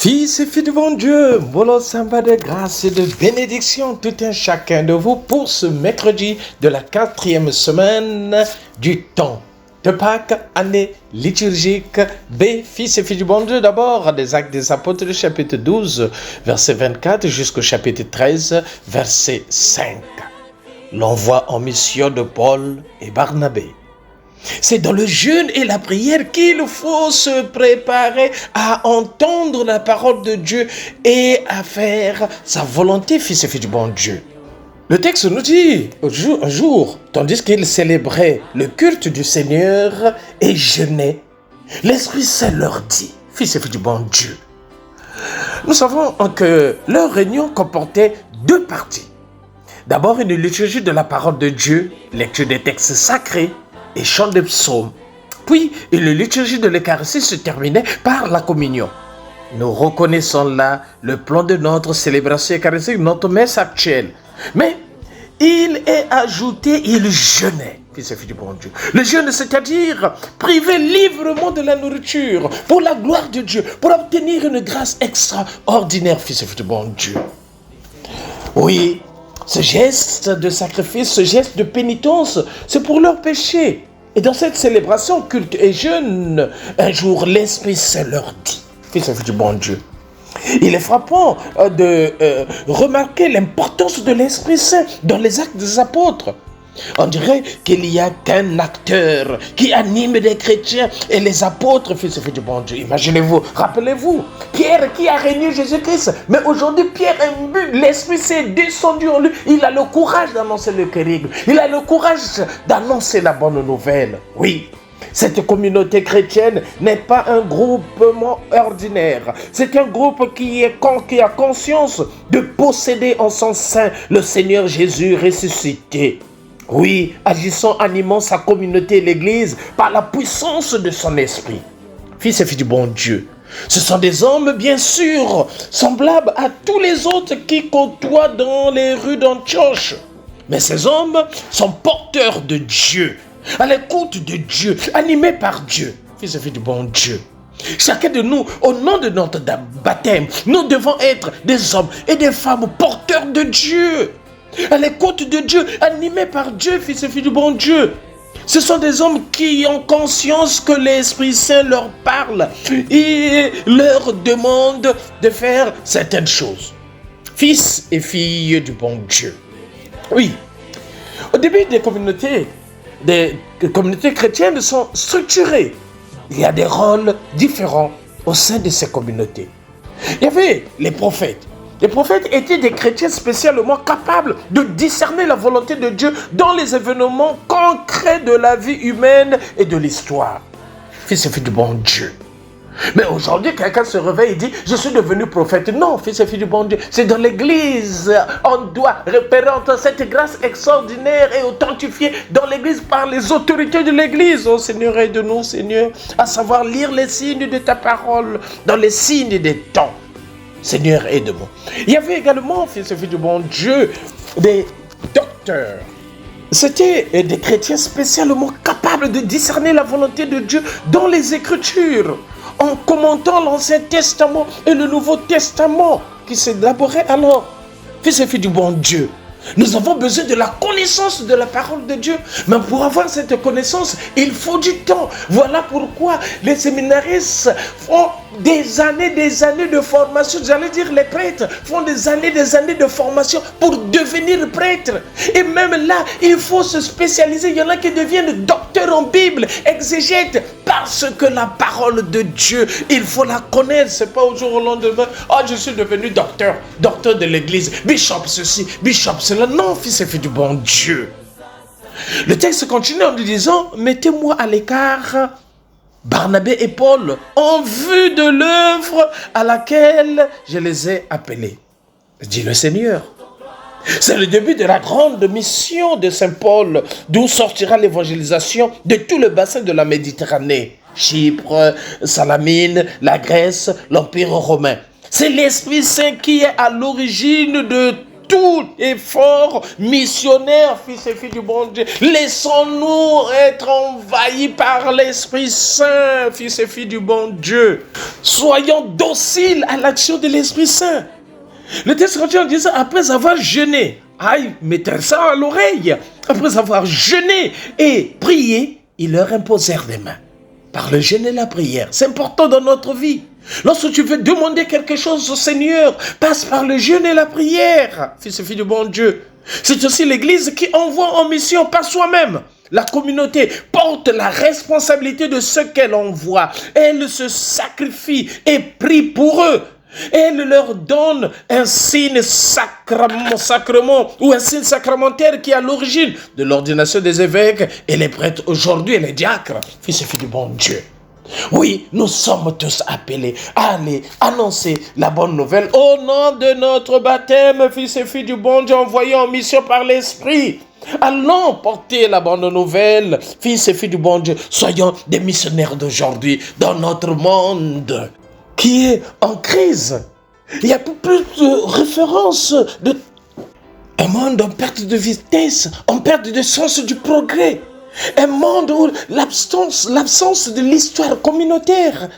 Fils et filles du bon Dieu, Molo Samba de grâce et de bénédiction tout un chacun de vous pour ce mercredi de la 4e semaine du temps de Pâques, année liturgique B. Fils et filles du bon Dieu, d'abord des Actes des Apôtres, le chapitre 12, verset 24 jusqu'au chapitre 13, verset 5. L'envoi en mission de Paul et Barnabé. C'est dans le jeûne et la prière qu'il faut se préparer à entendre la parole de Dieu et à faire sa volonté, fils et filles du bon Dieu. Le texte nous dit, un jour, tandis qu'ils célébraient le culte du Seigneur et jeûnaient, l'Esprit Saint leur dit, fils et filles du bon Dieu. Nous savons que leur réunion comportait deux parties. D'abord, une liturgie de la parole de Dieu, lecture des textes sacrés, et chant de psaumes. Puis, une liturgie de l'Eucharistie se terminait par la communion. Nous reconnaissons là le plan de notre célébration eucharistique, notre messe actuelle. Mais, il est ajouté, il jeûnait, fils et filles du bon Dieu. Le jeûne, c'est-à-dire priver librement de la nourriture pour la gloire de Dieu, pour obtenir une grâce extraordinaire, fils et filles du bon Dieu. Oui, ce geste de sacrifice, ce geste de pénitence, c'est pour leur péché. Et dans cette célébration, culte et jeûne, un jour, l'Esprit Saint leur dit, fils et filles du bon Dieu. Il est frappant de remarquer l'importance de l'Esprit Saint dans les actes des apôtres. On dirait qu'il n'y a qu'un acteur qui anime les chrétiens et les apôtres, fils et filles du bon Dieu. Imaginez-vous, rappelez-vous, Pierre qui a régné Jésus-Christ, mais aujourd'hui Pierre est imbu, l'Esprit Saint est descendu en lui, il a le courage d'annoncer le kérigme, il a le courage d'annoncer la bonne nouvelle. Oui, cette communauté chrétienne n'est pas un groupement ordinaire. C'est un groupe qui a conscience de posséder en son sein le Seigneur Jésus ressuscité. Oui, agissant, animant sa communauté et l'Église par la puissance de son esprit. Fils et filles du bon Dieu, ce sont des hommes bien sûr, semblables à tous les autres qui côtoient dans les rues d'Antioche. Mais ces hommes sont porteurs de Dieu, à l'écoute de Dieu, animés par Dieu. Fils et filles du bon Dieu. Chacun de nous, au nom de notre baptême, nous devons être des hommes et des femmes porteurs de Dieu. À l'écoute de Dieu, animés par Dieu, fils et filles du bon Dieu. Ce sont des hommes qui ont conscience que l'Esprit Saint leur parle et leur demande de faire certaines choses. Fils et filles du bon Dieu. Oui, au début des communautés chrétiennes sont structurées. Il y a des rôles différents au sein de ces communautés. Il y avait les prophètes. Les prophètes étaient des chrétiens spécialement capables de discerner la volonté de Dieu dans les événements concrets de la vie humaine et de l'histoire. Fils et filles du bon Dieu. Mais aujourd'hui, quelqu'un se réveille et dit « Je suis devenu prophète ». Non, fils et filles du bon Dieu, c'est dans l'église. On doit repérer cette grâce extraordinaire et authentifiée dans l'église par les autorités de l'église. Oh Seigneur, aide-nous, Seigneur, à savoir lire les signes de ta parole dans les signes des temps. Seigneur, aide-moi. Il y avait également, fils et filles du bon Dieu, des docteurs. C'était des chrétiens spécialement capables de discerner la volonté de Dieu dans les Écritures, en commentant l'Ancien Testament et le Nouveau Testament qui s'élaborait alors. Fils et filles du bon Dieu, nous avons besoin de la connaissance de la parole de Dieu. Mais pour avoir cette connaissance, il faut du temps. Voilà pourquoi les séminaristes font des années de formation. J'allais dire les prêtres font des années de formation pour devenir prêtres. Et même là, il faut se spécialiser. Il y en a qui deviennent docteurs en Bible, exégètes, parce que la parole de Dieu, il faut la connaître. C'est pas au jour au lendemain. Oh, je suis devenu docteur de l'église, bishop ceci, bishop cela. Non, fils et filles du bon Dieu. Le texte continue en nous disant, mettez-moi à l'écart Barnabé et Paul en vue de l'œuvre à laquelle je les ai appelés, dit le Seigneur. C'est le début de la grande mission de Saint Paul, d'où sortira l'évangélisation de tout le bassin de la Méditerranée. Chypre, Salamine, la Grèce, l'Empire romain. C'est l'Esprit Saint qui est à l'origine de tout effort missionnaire, fils et filles du bon Dieu. Laissons-nous être envahis par l'Esprit Saint, fils et filles du bon Dieu. Soyons dociles à l'action de l'Esprit Saint. Le texte continue en disant, après avoir jeûné, mettez ça à l'oreille, après avoir jeûné et prié, ils leur imposèrent des mains. Par le jeûne et la prière, c'est important dans notre vie. Lorsque tu veux demander quelque chose au Seigneur, passe par le jeûne et la prière, fils et filles du bon Dieu. C'est aussi l'Église qui envoie en mission, pas soi-même. La communauté porte la responsabilité de ce qu'elle envoie. Elle se sacrifie et prie pour eux. Elle leur donne un signe sacrement ou un signe sacramentaire qui est à l'origine de l'ordination des évêques et les prêtres aujourd'hui et les diacres, fils et filles du bon Dieu. Oui, nous sommes tous appelés à aller annoncer la bonne nouvelle au nom de notre baptême, fils et filles du bon Dieu, envoyés en mission par l'Esprit. Allons porter la bonne nouvelle, fils et filles du bon Dieu. Soyons des missionnaires d'aujourd'hui dans notre monde qui est en crise. Il y a plus de références de un monde en perte de vitesse, en perte de sens du progrès. Un monde où l'absence de l'histoire communautaire,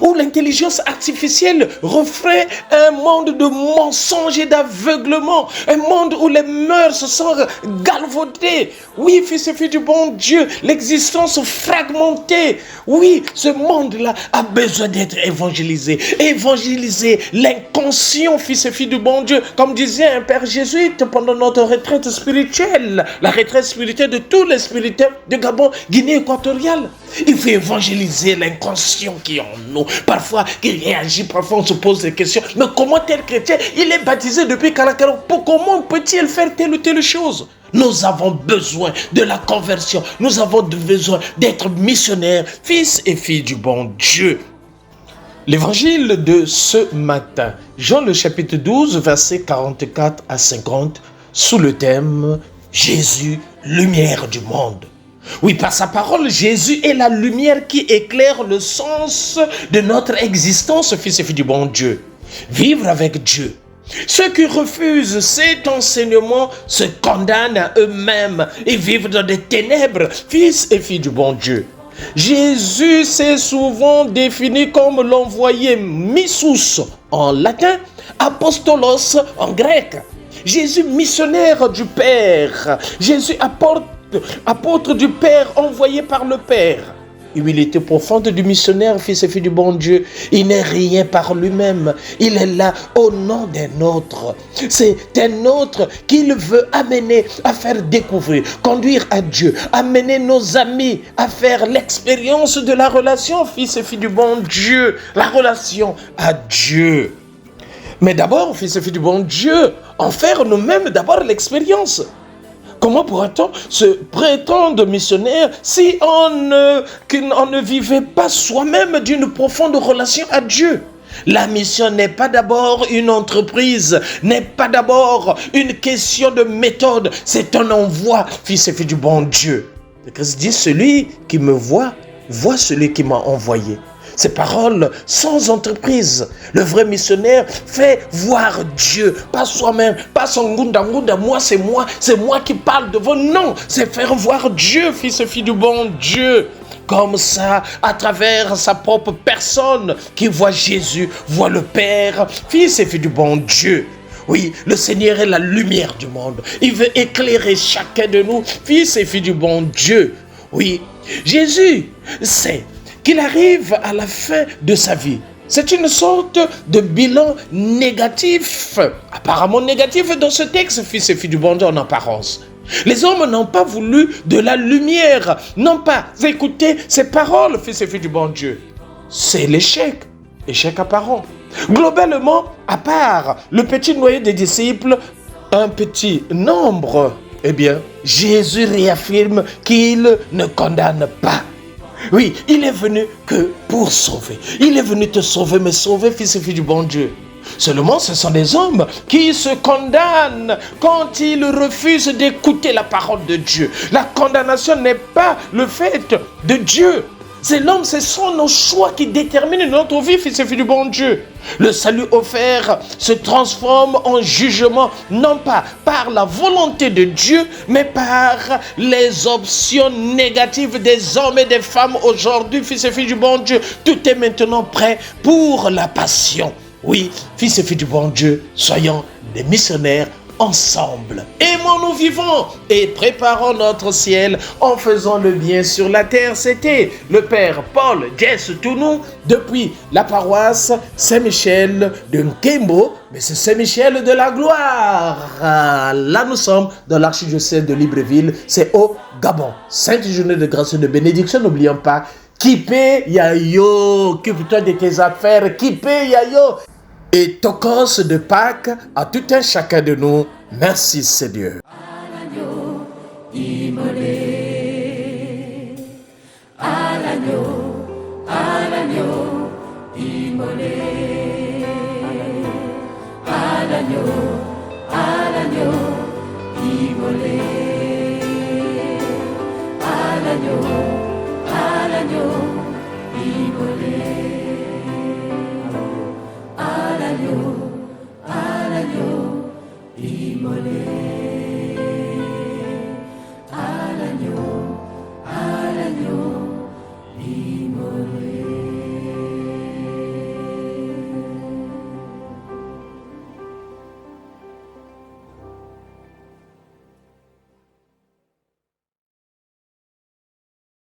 où l'intelligence artificielle reflète un monde de mensonges et d'aveuglement, un monde où les mœurs sont galvaudées. Oui, fils et filles du bon Dieu, l'existence fragmentée. Oui, ce monde-là a besoin d'être évangélisé. Évangéliser l'inconscient, fils et filles du bon Dieu, comme disait un père jésuite pendant notre retraite spirituelle, la retraite spirituelle de tous les spirituels de Gabon, Guinée équatoriale. Il faut évangéliser l'inconscient qui est en nous. Parfois, il réagit, parfois on se pose des questions. Mais comment tel chrétien, il est baptisé depuis 40 ans, comment peut-il faire telle ou telle chose? Nous avons besoin de la conversion. Nous avons besoin d'être missionnaires, fils et filles du bon Dieu. L'évangile de ce matin, Jean le chapitre 12, versets 44 à 50, sous le thème « Jésus, lumière du monde ». Oui, par sa parole, Jésus est la lumière qui éclaire le sens de notre existence, fils et filles du bon Dieu. Vivre avec Dieu. Ceux qui refusent cet enseignement se condamnent à eux-mêmes et vivent dans des ténèbres, fils et filles du bon Dieu. Jésus s'est souvent défini comme l'envoyé missus en latin, apostolos en grec. Jésus missionnaire du Père. Jésus apôtre du Père, envoyé par le Père. Humilité profonde du missionnaire, fils et filles du bon Dieu. Il n'est rien par lui-même. Il est là au nom d'un autre. C'est un autre qu'il veut amener à faire découvrir, conduire à Dieu, amener nos amis à faire l'expérience de la relation, fils et filles du bon Dieu, la relation à Dieu. Mais d'abord, fils et filles du bon Dieu, en faire nous-mêmes d'abord l'expérience. Comment pourra-t-on se prétendre missionnaire si on ne vivait pas soi-même d'une profonde relation à Dieu? La mission n'est pas d'abord une entreprise, n'est pas d'abord une question de méthode, c'est un envoi, fils et filles du bon Dieu. Le Christ dit, celui qui me voit, voit celui qui m'a envoyé. Ces paroles sans entreprise. Le vrai missionnaire fait voir Dieu, pas soi-même, pas son ngunda, moi c'est moi qui parle devant. Non, c'est faire voir Dieu, fils et filles du bon Dieu. Comme ça, à travers sa propre personne, qui voit Jésus, voit le Père, fils et filles du bon Dieu. Oui, le Seigneur est la lumière du monde. Il veut éclairer chacun de nous, fils et filles du bon Dieu. Oui, Jésus sait qu'il arrive à la fin de sa vie. C'est une sorte de bilan négatif, apparemment négatif dans ce texte, fils et filles du bon Dieu en apparence. Les hommes n'ont pas voulu de la lumière, n'ont pas écouté ces paroles, fils et filles du bon Dieu. C'est l'échec, échec apparent. Globalement, à part le petit noyau des disciples, un petit nombre, eh bien, Jésus réaffirme qu'il ne condamne pas. Oui, il est venu que pour sauver. Il est venu te sauver, me sauver, fils et filles du bon Dieu. Seulement, ce sont des hommes qui se condamnent quand ils refusent d'écouter la parole de Dieu. La condamnation n'est pas le fait de Dieu. C'est l'homme, ce sont nos choix qui déterminent notre vie, fils et filles du bon Dieu. Le salut offert se transforme en jugement, non pas par la volonté de Dieu, mais par les options négatives des hommes et des femmes aujourd'hui, fils et filles du bon Dieu. Tout est maintenant prêt pour la passion. Oui, fils et filles du bon Dieu, soyons des missionnaires ensemble. Aimons-nous vivons et préparons notre ciel en faisant le bien sur la terre. C'était le Père Paul Jess Tounou depuis la paroisse Saint-Michel de Nkembo, mais c'est Saint-Michel de la Gloire. Là, nous sommes dans l'archidiocèse de Libreville, c'est au Gabon. Sainte journée de grâce et de bénédiction, n'oublions pas, Kipe Yayo, occupe-toi de tes affaires, Kipe Yayo. Et tokos de Pâques à tout un chacun de nous. Merci, c'est Dieu. Imole.